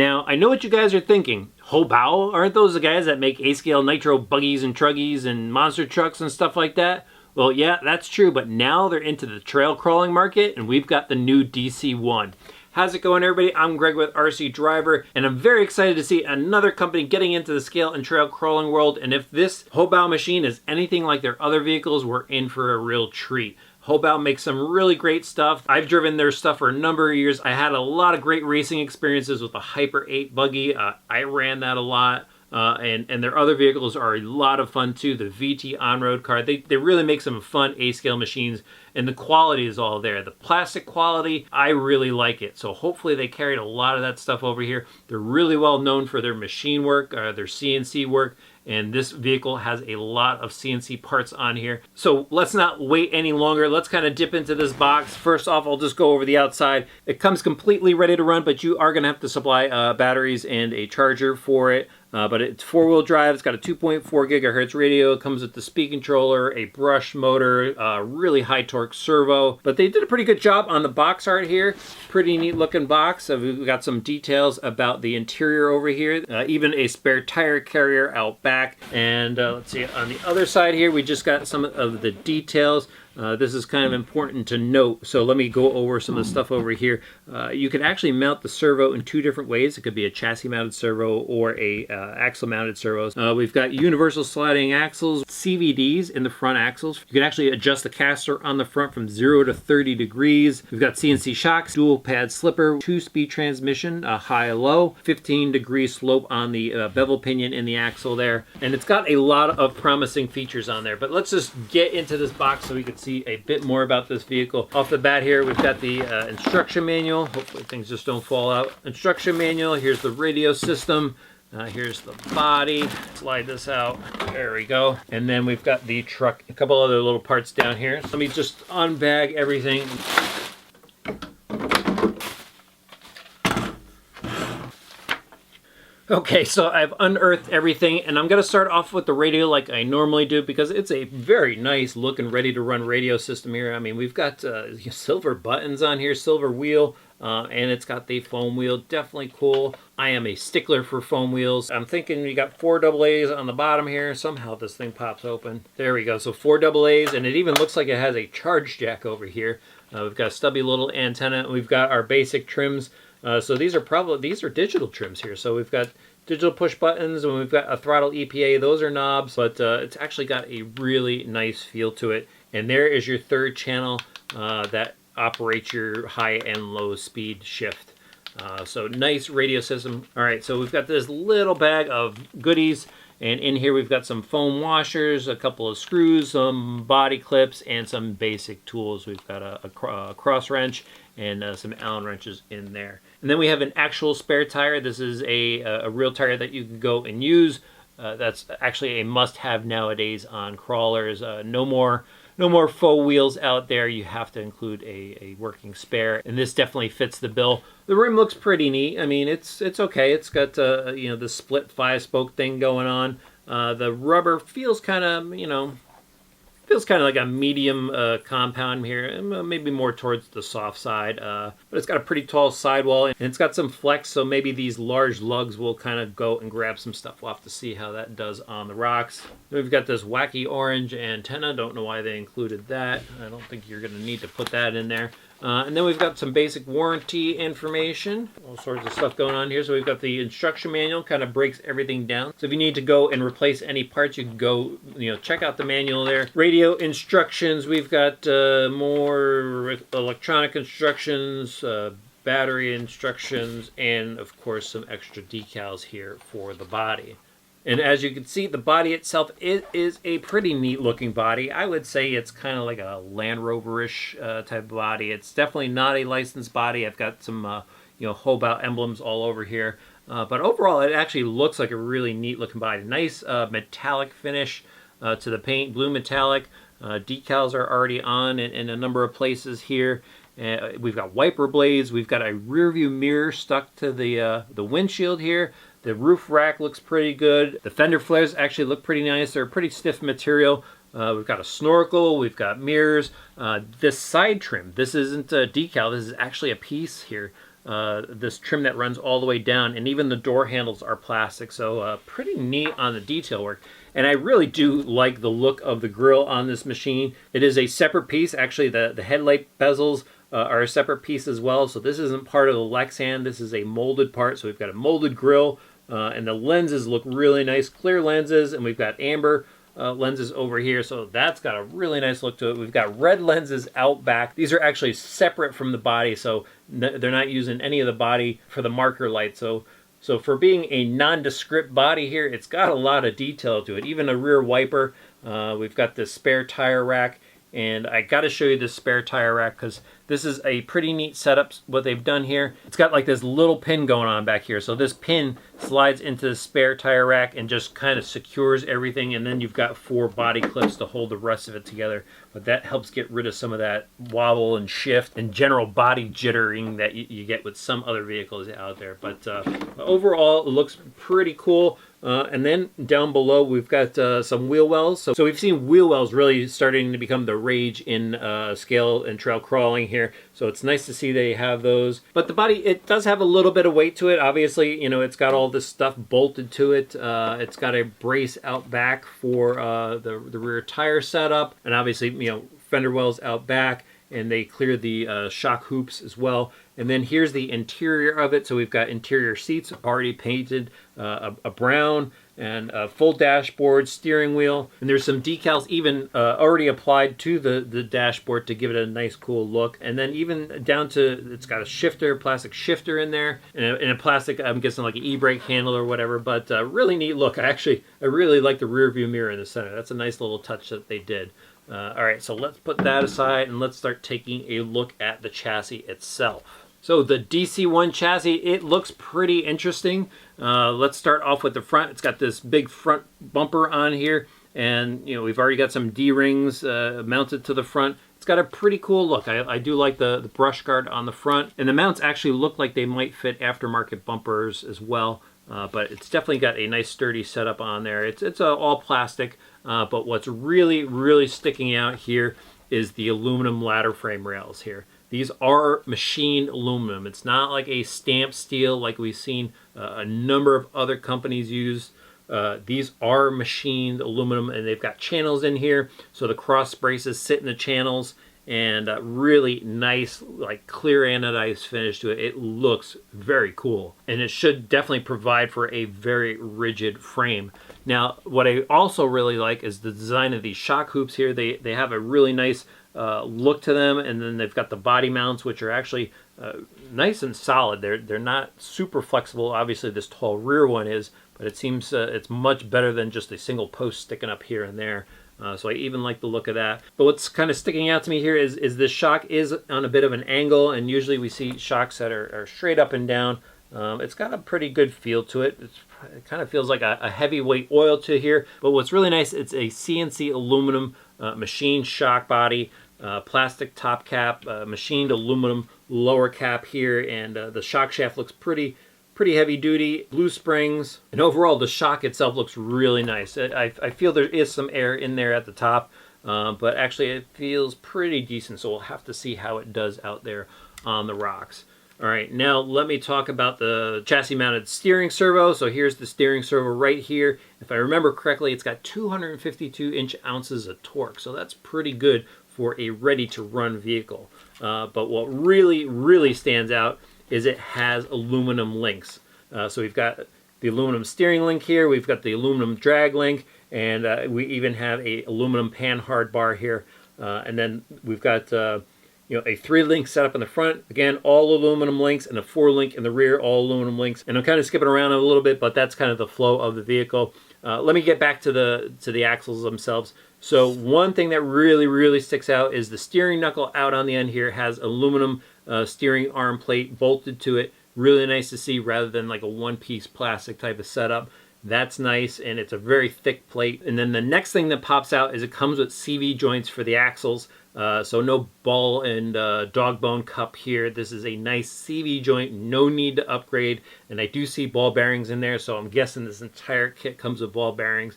Now, I know what you guys are thinking. HoBao, aren't those the guys that make A-scale nitro buggies and truggies and monster trucks and stuff like that? Well, yeah, that's true, but now they're into the trail crawling market, and we've got the new DC1. How's it going, everybody? I'm Greg with RC Driver, and I'm very excited to see another company getting into the scale and trail crawling world, and if this HoBao machine is anything like their other vehicles, we're in for a real treat. HoBao makes some really great stuff. I've driven their stuff for a number of years. I had a lot of great racing experiences with the Hyper 8 buggy. I ran that a lot. And their other vehicles are a lot of fun too. The VT on-road car, they really make some fun A-scale machines, and the quality is all there. The plastic quality, I really like it. So hopefully they carried a lot of that stuff over here. They're really well known for their machine work, their CNC work, and this vehicle has a lot of CNC parts on here. So let's not wait any longer. Let's kind of dip into this box. First off, I'll just go over the outside. It comes completely ready to run, but you are going to have to supply batteries and a charger for it. But it's four-wheel drive. It's got a 2.4 gigahertz radio. It comes with the speed controller, a brush motor, really high torque servo. But they did a pretty good job on the box art here. Pretty neat looking box. We've got some details about the interior over here. Even a spare tire carrier out back. And let's see, on the other side here, we just got some of the details. This is kind of important to note, so let me go over some of the stuff over here. You can actually mount the servo in two different ways. It could be a chassis mounted servo or a axle mounted servos. We've got universal sliding axles, CVDs in the front axles. You can actually adjust the caster on the front from 0 to 30 degrees. We've got CNC shocks, dual pad slipper, 2-speed transmission, high-low, 15-degree slope on the bevel pinion in the axle there. And it's got a lot of promising features on there, but let's just get into this box so we can see a bit more about this vehicle. Off the bat here, we've got the instruction manual. Hopefully things just don't fall out. Instruction manual. Here's the radio system. Here's the body. Slide this out. There we go. And then we've got the truck. A couple other little parts down here. Let me just unbag everything. Okay, so I've unearthed everything, and I'm going to start off with the radio like I normally do because it's a very nice looking, ready-to-run radio system here. I mean, we've got silver buttons on here, silver wheel, and it's got the foam wheel. Definitely cool. I am a stickler for foam wheels. I'm thinking we got 4 AA's on the bottom here. Somehow this thing pops open. There we go. So 4 AA's, and it even looks like it has a charge jack over here. We've got a stubby little antenna. We've got our basic trims. So these are digital trims here. So we've got digital push buttons, and we've got a throttle EPA. Those are knobs, but it's actually got a really nice feel to it. And there is your third channel that operates your high and low speed shift. So nice radio system. All right, so we've got this little bag of goodies. And in here we've got some foam washers, a couple of screws, some body clips, and some basic tools. We've got a cross wrench and some Allen wrenches in there. And then we have an actual spare tire. This is a real tire that you can go and use. That's actually a must-have nowadays on crawlers. No more faux wheels out there. You have to include a working spare, and this definitely fits the bill. The rim looks pretty neat. I mean, it's okay. It's got the split 5-spoke thing going on. The rubber feels kind of like a medium compound here, maybe more towards the soft side. But it's got a pretty tall sidewall, and it's got some flex, so maybe these large lugs will kind of go and grab some stuff. We'll have to see how that does on the rocks. We've got this wacky orange antenna. Don't know why they included that. I don't think you're going to need to put that in there. And then we've got some basic warranty information, all sorts of stuff going on here. So we've got the instruction manual, kind of breaks everything down. So if you need to go and replace any parts, you can go, check out the manual there. Radio instructions, we've got more electronic instructions, battery instructions, and of course some extra decals here for the body. And as you can see, the body itself is a pretty neat looking body. I would say it's kind of like a Land Rover-ish type of body. It's definitely not a licensed body. I've got some HoBao emblems all over here. But overall, it actually looks like a really neat looking body. Nice metallic finish to the paint, blue metallic. Decals are already on in a number of places here. We've got wiper blades. We've got a rear view mirror stuck to the windshield here. The roof rack looks pretty good. The fender flares actually look pretty nice. They're a pretty stiff material. We've got a snorkel. We've got mirrors. This side trim, this isn't a decal. This is actually a piece here. this trim that runs all the way down, and even the door handles are plastic, so pretty neat on the detail work. And I really do like the look of the grill on this machine. It is a separate piece. Actually, the headlight bezels are a separate piece as well, so this isn't part of the Lexan. This is a molded part, so we've got a molded grill, and the lenses look really nice, clear lenses, and we've got amber lenses over here, so that's got a really nice look to it. We've got red lenses out back. These are actually separate from the body, so they're not using any of the body for the marker light. So for being a nondescript body here, it's got a lot of detail to it. Even a rear wiper. We've got this spare tire rack, and I got to show you this spare tire rack because this is a pretty neat setup, what they've done here. It's got like this little pin going on back here. So this pin slides into the spare tire rack and just kind of secures everything, and then you've got 4 body clips to hold the rest of it together. But that helps get rid of some of that wobble and shift and general body jittering that you get with some other vehicles out there. But overall, it looks pretty cool. And then down below, we've got some wheel wells. So we've seen wheel wells really starting to become the rage in scale and trail crawling here. So it's nice to see they have those. But the body, it does have a little bit of weight to it. Obviously, you know, it's got all this stuff bolted to it. It's got a brace out back for the rear tire setup. And obviously, you know, fender wells out back. And they clear the shock hoops as well. And then here's the interior of it. So we've got interior seats already painted, a brown, and a full dashboard, steering wheel. And there's some decals even already applied to the dashboard to give it a nice cool look. And then even down to, it's got a shifter, plastic shifter in there. And a plastic, I'm guessing like an e-brake handle or whatever. But really neat look. I really like the rear view mirror in the center. That's a nice little touch that they did. All right, so let's put that aside and let's start taking a look at the chassis itself. So the DC1 chassis, it looks pretty interesting. Let's start off with the front. It's got this big front bumper on here, and you know, we've already got some D-rings mounted to the front. It's got a pretty cool look. I do like the brush guard on the front, and the mounts actually look like they might fit aftermarket bumpers as well. But it's definitely got a nice sturdy setup on there. It's all plastic, but what's really sticking out here is the aluminum ladder frame rails here. These are machined aluminum. It's not like a stamped steel like we've seen a number of other companies use. These are machined aluminum, and they've got channels in here, so the cross braces sit in the channels, and really nice, like clear anodized finish to it. It looks very cool, and it should definitely provide for a very rigid frame. Now, what I also really like is the design of these shock hoops here. They have a really nice look to them, and then they've got the body mounts, which are actually nice and solid. They're not super flexible. Obviously, this tall rear one is, but it seems it's much better than just a single post sticking up here and there. So I even like the look of that. But what's kind of sticking out to me here is this shock is on a bit of an angle, and usually we see shocks that are straight up and down. It's got a pretty good feel to it. It kind of feels like a heavyweight oil to here. But what's really nice, it's a CNC aluminum machined shock body, plastic top cap, machined aluminum lower cap here, and the shock shaft looks pretty heavy duty, blue springs, and overall the shock itself looks really nice. I feel there is some air in there at the top, but actually it feels pretty decent, so we'll have to see how it does out there on the rocks. All right, now let me talk about the chassis mounted steering servo. So here's the steering servo right here. If I remember correctly, it's got 252 ounces of torque, so that's pretty good for a ready to run vehicle. But what really stands out is it has aluminum links. So we've got the aluminum steering link here, we've got the aluminum drag link, and we even have a aluminum pan hard bar here. And then we've got a 3-link setup in the front, again all aluminum links, and a 4-link in the rear, all aluminum links. And I'm kind of skipping around a little bit, but that's kind of the flow of the vehicle. Let me get back to the axles themselves. So one thing that really sticks out is the steering knuckle out on the end here has aluminum steering arm plate bolted to it. Really nice to see, rather than like a one-piece plastic type of setup. That's nice, and it's a very thick plate. And then the next thing that pops out is it comes with CV joints for the axles. So no ball and dog bone cup here. This is a nice CV joint, no need to upgrade. And I do see ball bearings in there, so I'm guessing this entire kit comes with ball bearings.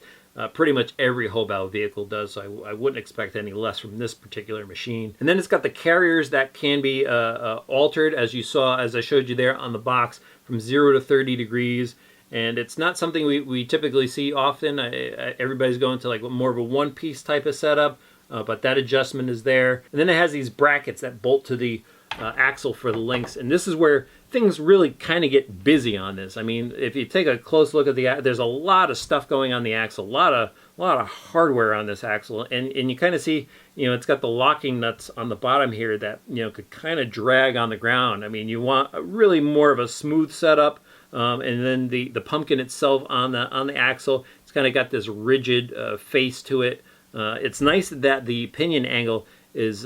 Pretty much every HoBao vehicle does, so I wouldn't expect any less from this particular machine. And then it's got the carriers that can be altered, as you saw, as I showed you there on the box, from 0 to 30 degrees. And it's not something we typically see often. Everybody's going to like more of a one-piece type of setup, but that adjustment is there. And then it has these brackets that bolt to the axle for the links, and this is where things really kind of get busy on this. I mean, if you take a close look at there's a lot of stuff going on the axle, a lot of hardware on this axle, and you kind of see, it's got the locking nuts on the bottom here that could kind of drag on the ground. I mean, you want really more of a smooth setup, and then the pumpkin itself on the axle, it's kind of got this rigid face to it. It's nice that the pinion angle is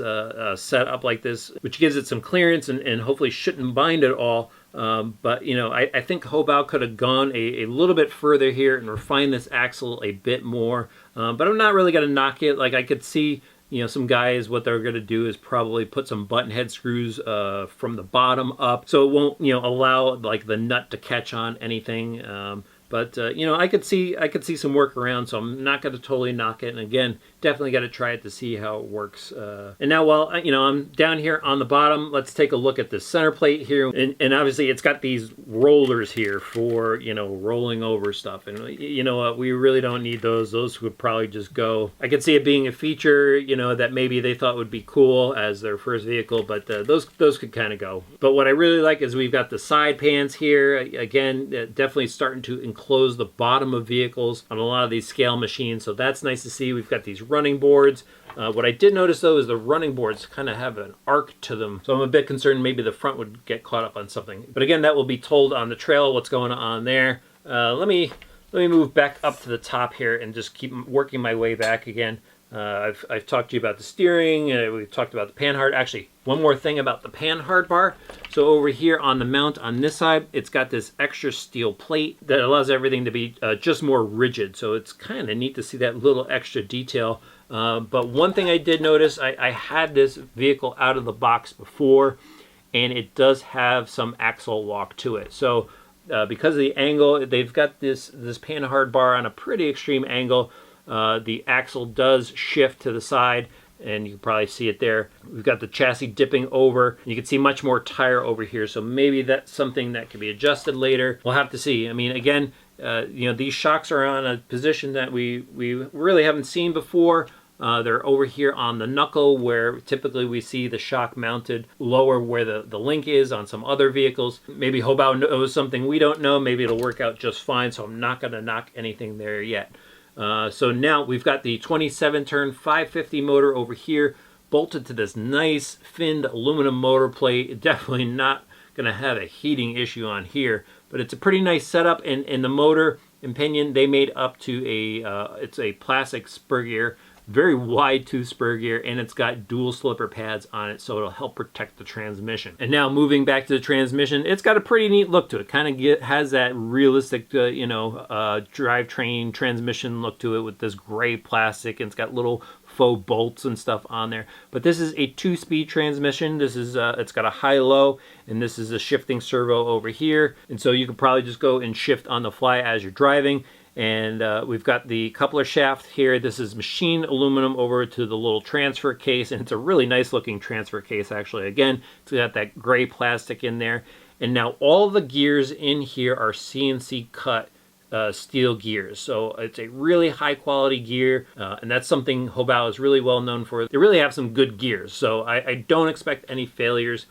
set up like this, which gives it some clearance and hopefully shouldn't bind at all. But I think HoBao could have gone a little bit further here and refined this axle a bit more. But I'm not really going to knock it. Like, I could see some guys, what they're going to do is probably put some button head screws from the bottom up, so it won't allow like the nut to catch on anything. But I could see some workaround, so I'm not going to totally knock it. And again, definitely got to try it to see how it works. And now, while I'm down here on the bottom, let's take a look at the center plate here. And obviously, it's got these rollers here for rolling over stuff. And you know what, we really don't need those. Those would probably just go. I could see it being a feature, that maybe they thought would be cool as their first vehicle, but those could kind of go. But what I really like is we've got the side pans here. Again, definitely starting to enclose the bottom of vehicles on a lot of these scale machines, so that's nice to see. We've got these running boards. What I did notice though is the running boards kind of have an arc to them, so I'm a bit concerned maybe the front would get caught up on something. But again, that will be told on the trail what's going on there. Let me move back up to the top here and just keep working my way back again. I've talked to you about the steering, we've talked about the panhard. Actually, one more thing about the panhard bar. So over here on the mount on this side, it's got this extra steel plate that allows everything to be just more rigid. So it's kind of neat to see that little extra detail. But one thing I did notice, I had this vehicle out of the box before, and it does have some axle lock to it. So because of the angle, they've got this panhard bar on a pretty extreme angle. The axle does shift to the side, and you can probably see it there. We've got the chassis dipping over. You can see much more tire over here, so maybe that's something that can be adjusted later. We'll have to see. I mean, again, these shocks are on a position that we really haven't seen before. They're over here on the knuckle, where typically we see the shock mounted lower where the link is on some other vehicles. Maybe HoBao knows something we don't know. Maybe it'll work out just fine, so I'm not going to knock anything there yet. So now we've got the 27-turn 550 motor over here, bolted to this nice finned aluminum motor plate. Definitely not going to have a heating issue on here, but it's a pretty nice setup. And the motor and pinion, they made up to it's a plastic spur gear, very wide tooth spur gear, and it's got dual slipper pads on it, so it'll help protect the transmission. And now moving back to the transmission, it's got a pretty neat look to it. Kind of has that realistic, drivetrain transmission look to it with this gray plastic, and it's got little faux bolts and stuff on there. But this is a 2-speed transmission. This is it's got a high-low, and this is a shifting servo over here. And so you can probably just go and shift on the fly as you're driving. And we've got the coupler shaft here. This is machined aluminum over to the little transfer case, and it's a really nice looking transfer case actually. Again, it's got that gray plastic in there. And now all the gears in here are CNC cut steel gears. So it's a really high quality gear, and that's something HoBao is really well known for. They really have some good gears, so I don't expect any failures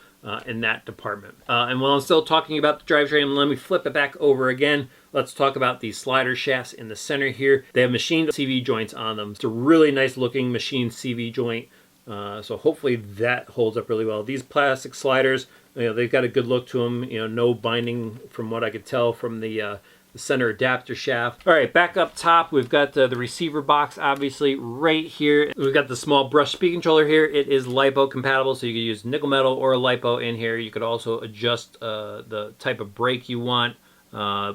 in that department. And while I'm still talking about the drivetrain, let me flip it back over again. Let's talk about these slider shafts in the center here. They have machined CV joints on them. It's a really nice looking machined CV joint. So hopefully that holds up really well. These plastic sliders, they've got a good look to them. No binding from what I could tell from the center adapter shaft. All right, back up top, we've got the receiver box, obviously, right here. We've got the small brush speed controller here. It is LiPo compatible, so you can use nickel metal or LiPo in here. You could also adjust the type of brake you want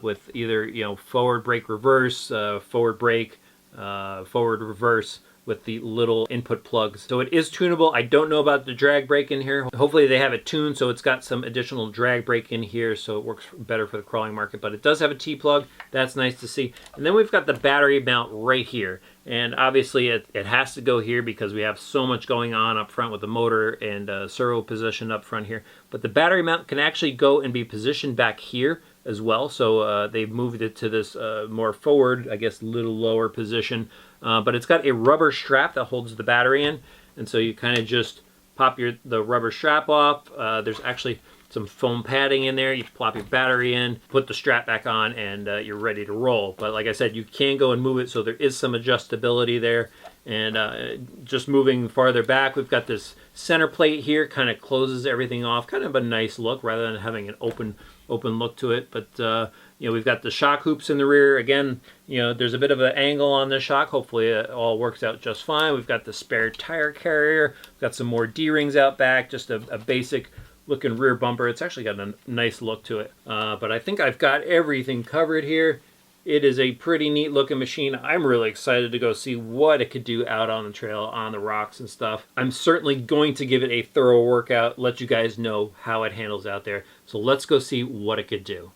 with either forward brake reverse, forward brake, forward reverse. with the little input plugs. So it is tunable. I don't know about the drag brake in here. Hopefully they have it tuned so it's got some additional drag brake in here so it works better for the crawling market. But it does have a T-plug. That's nice to see. And then we've got the battery mount right here. And obviously it has to go here because we have so much going on up front with the motor and servo position up front here. But the battery mount can actually go and be positioned back here as well. So they've moved it to this more forward, I guess, little lower position. But it's got a rubber strap that holds the battery in. And so you kind of just pop the rubber strap off. There's actually some foam padding in there. You plop your battery in, put the strap back on, and you're ready to roll. But like I said, you can go and move it, so there is some adjustability there. And just moving farther back, we've got this center plate here, kind of closes everything off. Kind of a nice look rather than having an open look to it. But you know, we've got the shock hoops in the rear. Again, you know, there's a bit of an angle on the shock. Hopefully it all works out just fine. We've got the spare tire carrier. We've got some more D-rings out back. Just a basic looking rear bumper. It's actually got a nice look to it. But I think I've got everything covered here. It is a pretty neat looking machine. I'm really excited to go see what it could do out on the trail, on the rocks and stuff. I'm certainly going to give it a thorough workout, let you guys know how it handles out there. So let's go see what it could do.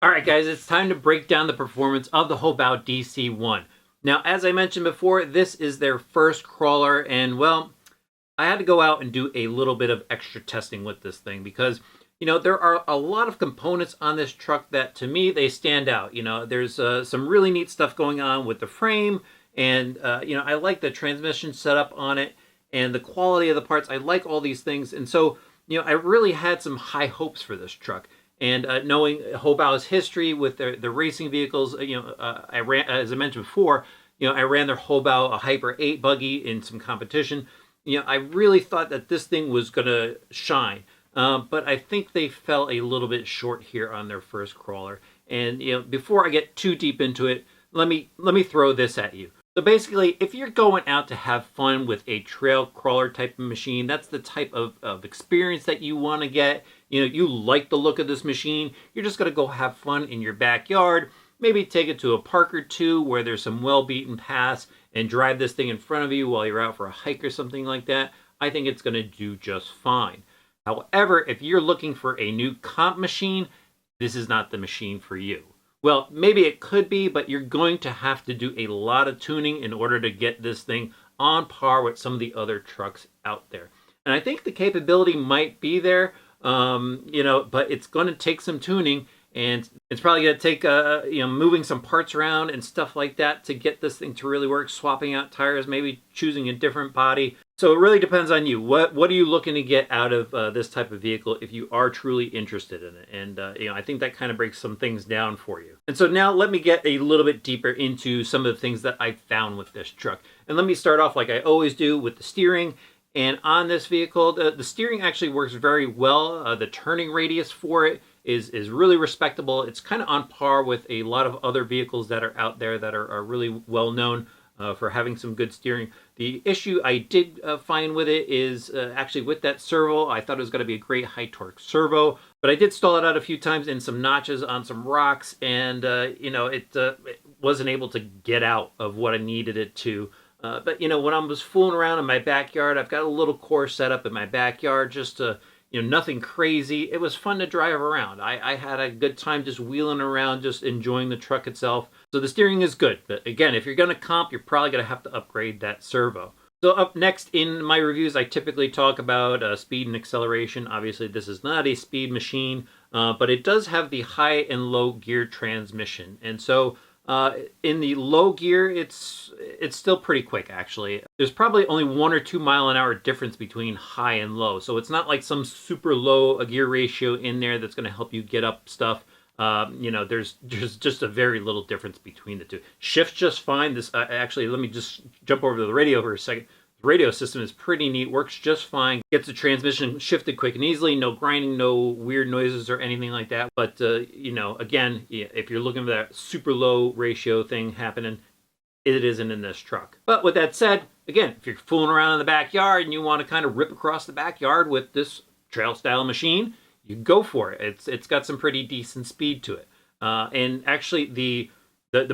Alright guys, it's time to break down the performance of the HoBao DC1. Now, as I mentioned before, this is their first crawler, and well, I had to go out and do a little bit of extra testing with this thing because, you know, there are a lot of components on this truck that, to me, they stand out. You know, there's some really neat stuff going on with the frame, and, you know, I like the transmission setup on it, and the quality of the parts. I like all these things, and so, you know, I really had some high hopes for this truck. And knowing HoBao's history with the racing vehicles, you know, I ran, as I mentioned before, you know, I ran their HoBao, a Hyper 8 buggy in some competition. You know, I really thought that this thing was going to shine. But I think they fell a little bit short here on their first crawler. And, you know, before I get too deep into it, let me throw this at you. So basically, if you're going out to have fun with a trail crawler type of machine, that's the type of experience that you want to get. You know, you like the look of this machine. You're just going to go have fun in your backyard. maybe take it to a park or two where there's some well-beaten paths and drive this thing in front of you while you're out for a hike or something like that, I think it's going to do just fine. However, if you're looking for a new comp machine, this is not the machine for you. Well, maybe it could be, but you're going to have to do a lot of tuning in order to get this thing on par with some of the other trucks out there. And I think the capability might be there, but it's going to take some tuning, and it's probably going to take, moving some parts around and stuff like that to get this thing to really work, swapping out tires, maybe choosing a different body. So it really depends on you. What are you looking to get out of this type of vehicle if you are truly interested in it? And I think that kind of breaks some things down for you. And so now let me get a little bit deeper into some of the things that I found with this truck. And let me start off like I always do with the steering. And on this vehicle, the steering actually works very well. The turning radius for it is really respectable. It's kind of on par with a lot of other vehicles that are out there that are really well known for having some good steering. The issue I did find with it is actually with that servo. I thought it was going to be a great high torque servo, but I did stall it out a few times in some notches on some rocks, and it wasn't able to get out of what I needed it to. But when I was fooling around in my backyard, I've got a little course set up in my backyard, just to nothing crazy. It was fun to drive around. I had a good time just wheeling around, just enjoying the truck itself. So the steering is good. But again, if you're going to comp, you're probably going to have to upgrade that servo. So up next in my reviews, I typically talk about speed and acceleration. Obviously, this is not a speed machine, but it does have the high and low gear transmission. And so in the low gear, it's still pretty quick, actually. There's probably only 1 or 2 mile an hour difference between high and low. So it's not like some super low gear ratio in there that's going to help you get up stuff. There's just a very little difference between the two. Shifts just fine. This actually, let me just jump over to the radio for a second. The radio system is pretty neat, works just fine, gets the transmission shifted quick and easily, no grinding, no weird noises or anything like that. But, again, if you're looking for that super low ratio thing happening, it isn't in this truck. But with that said, again, if you're fooling around in the backyard and you want to kind of rip across the backyard with this trail style machine, you go for it. It's got some pretty decent speed to it. And actually, the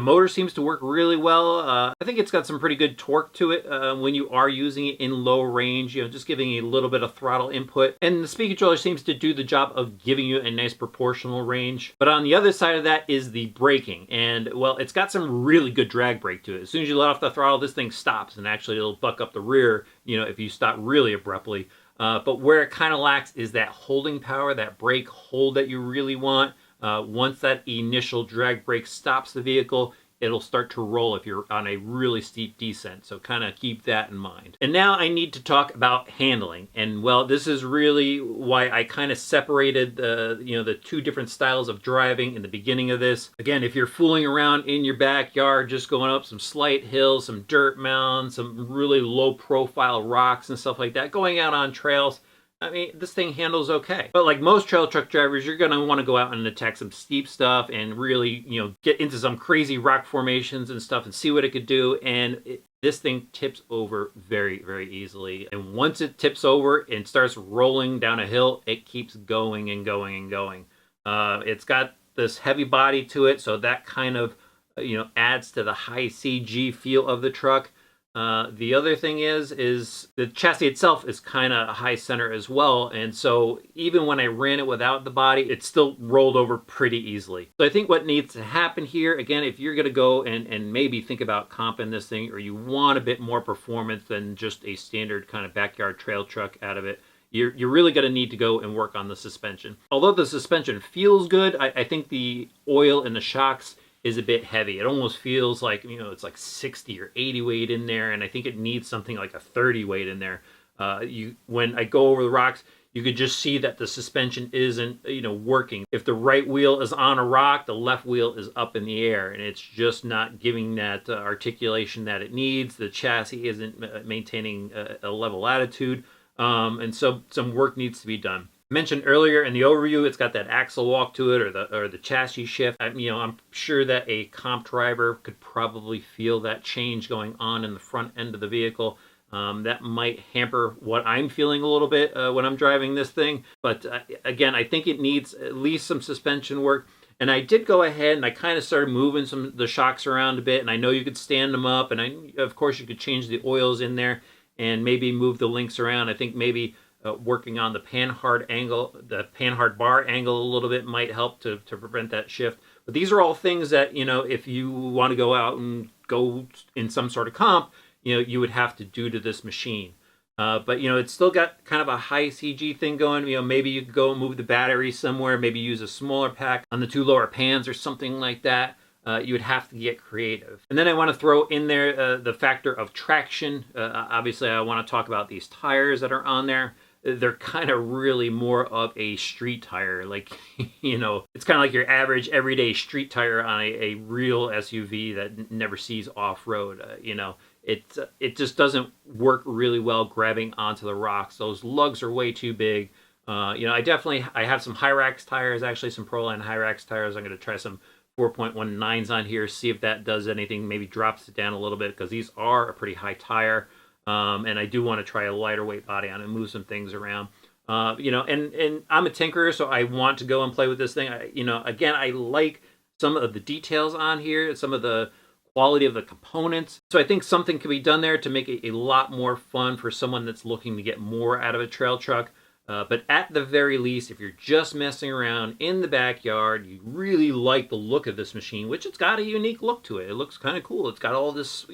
motor seems to work really well. I think it's got some pretty good torque to it when you are using it in low range, just giving a little bit of throttle input. And the speed controller seems to do the job of giving you a nice proportional range. But on the other side of that is the braking. And, well, it's got some really good drag brake to it. As soon as you let off the throttle, this thing stops. And actually, it'll buck up the rear, if you stop really abruptly. But where it kind of lacks is that holding power, that brake hold that you really want. Once that initial drag brake stops the vehicle, it'll start to roll if you're on a really steep descent. So kind of keep that in mind. And now I need to talk about handling. And well, this is really why I kind of separated the two different styles of driving in the beginning of this. Again, if you're fooling around in your backyard, just going up some slight hills, some dirt mounds, some really low profile rocks and stuff like that, going out on trails, I mean, this thing handles okay. But like most trail truck drivers, you're going to want to go out and attack some steep stuff and really, get into some crazy rock formations and stuff and see what it could do. And this thing tips over very, very easily. And once it tips over and starts rolling down a hill, it keeps going and going and going. It's got this heavy body to it, so that kind of, adds to the high CG feel of the truck. The other thing is the chassis itself is kind of high center as well. And so even when I ran it without the body, it still rolled over pretty easily. So I think what needs to happen here, again, if you're going to go and maybe think about comping this thing, or you want a bit more performance than just a standard kind of backyard trail truck out of it, you're really going to need to go and work on the suspension. Although the suspension feels good, I think the oil in the shocks is a bit heavy. It almost feels like, it's like 60 or 80 weight in there, and I think it needs something like a 30 weight in there. When I go over the rocks, you could just see that the suspension isn't, working. If the right wheel is on a rock, the left wheel is up in the air, and it's just not giving that articulation that it needs. The chassis isn't maintaining a level attitude, and so some work needs to be done. Mentioned earlier in the overview, it's got that axle walk to it, or the chassis shift. I'm sure that a comp driver could probably feel that change going on in the front end of the vehicle. That might hamper what I'm feeling a little bit when I'm driving this thing. But again, I think it needs at least some suspension work. And I did go ahead and I kind of started moving some of the shocks around a bit, and I know you could stand them up, and of course you could change the oils in there and maybe move the links around. I think maybe working on the panhard bar angle a little bit might help to prevent that shift. But these are all things that, if you want to go out and go in some sort of comp, you would have to do to this machine. But it's still got kind of a high CG thing going. Maybe you could go and move the battery somewhere, maybe use a smaller pack on the 2 lower pans or something like that. You would have to get creative. And then I want to throw in there the factor of traction. Obviously, I want to talk about these tires that are on there. They're kind of really more of a street tire. Like, it's kind of like your average everyday street tire on a real SUV that never sees off-road. It just doesn't work really well grabbing onto the rocks. Those lugs are way too big. I have some Hyrax tires, actually some Proline Hyrax tires. I'm going to try some 4.19s on here, see if that does anything, maybe drops it down a little bit, because these are a pretty high tire. And I do want to try a lighter weight body on it and move some things around. And I'm a tinkerer, so I want to go and play with this thing. Again, I like some of the details on here, some of the quality of the components. So I think something can be done there to make it a lot more fun for someone that's looking to get more out of a trail truck. But at the very least, if you're just messing around in the backyard, you really like the look of this machine, which it's got a unique look to it. It looks kind of cool. It's got all this,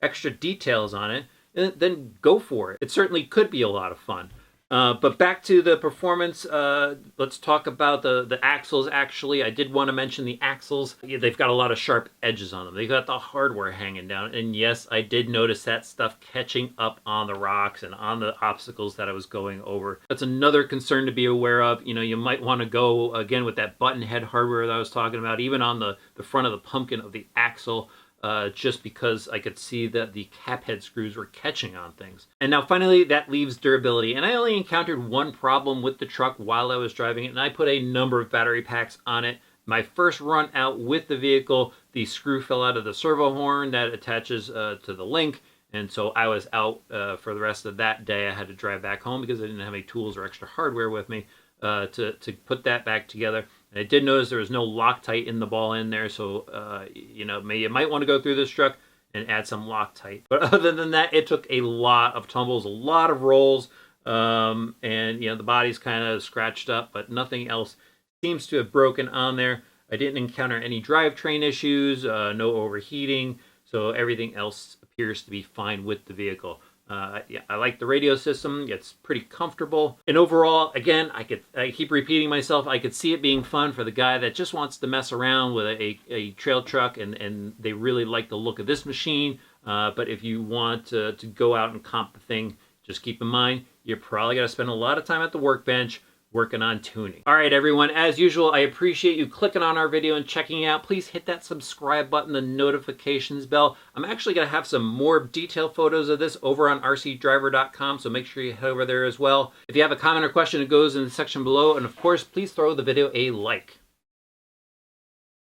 extra details on it. Then go for it. It certainly could be a lot of fun. But back to the performance, let's talk about the axles. Actually, I did want to mention the axles. They've got a lot of sharp edges on them. They've got the hardware hanging down. And yes, I did notice that stuff catching up on the rocks and on the obstacles that I was going over. That's another concern to be aware of. You might want to go, again, with that button head hardware that I was talking about, even on the front of the pumpkin of the axle. Just because I could see that the cap head screws were catching on things. And now finally, that leaves durability. And I only encountered one problem with the truck while I was driving it, and I put a number of battery packs on it. My first run out with the vehicle, the screw fell out of the servo horn that attaches to the link, and so I was out for the rest of that day. I had to drive back home because I didn't have any tools or extra hardware with me to put that back together. And I did notice there was no Loctite in the ball in there, so maybe you might want to go through this truck and add some Loctite. But other than that, it took a lot of tumbles, a lot of rolls, and the body's kind of scratched up, but nothing else seems to have broken on there. I didn't encounter any drivetrain issues, no overheating, so everything else appears to be fine with the vehicle. I like the radio system. It's pretty comfortable. And overall, again, I keep repeating myself, I could see it being fun for the guy that just wants to mess around with a trail truck and they really like the look of this machine. But if you want to go out and comp the thing, just keep in mind, you're probably going to spend a lot of time at the workbench working on tuning. All right, everyone, as usual, I appreciate you clicking on our video and checking it out. Please hit that subscribe button, the notifications bell. I'm actually going to have some more detailed photos of this over on rcdriver.com, so make sure you head over there as well. If you have a comment or question, it goes in the section below, and of course, please throw the video a like.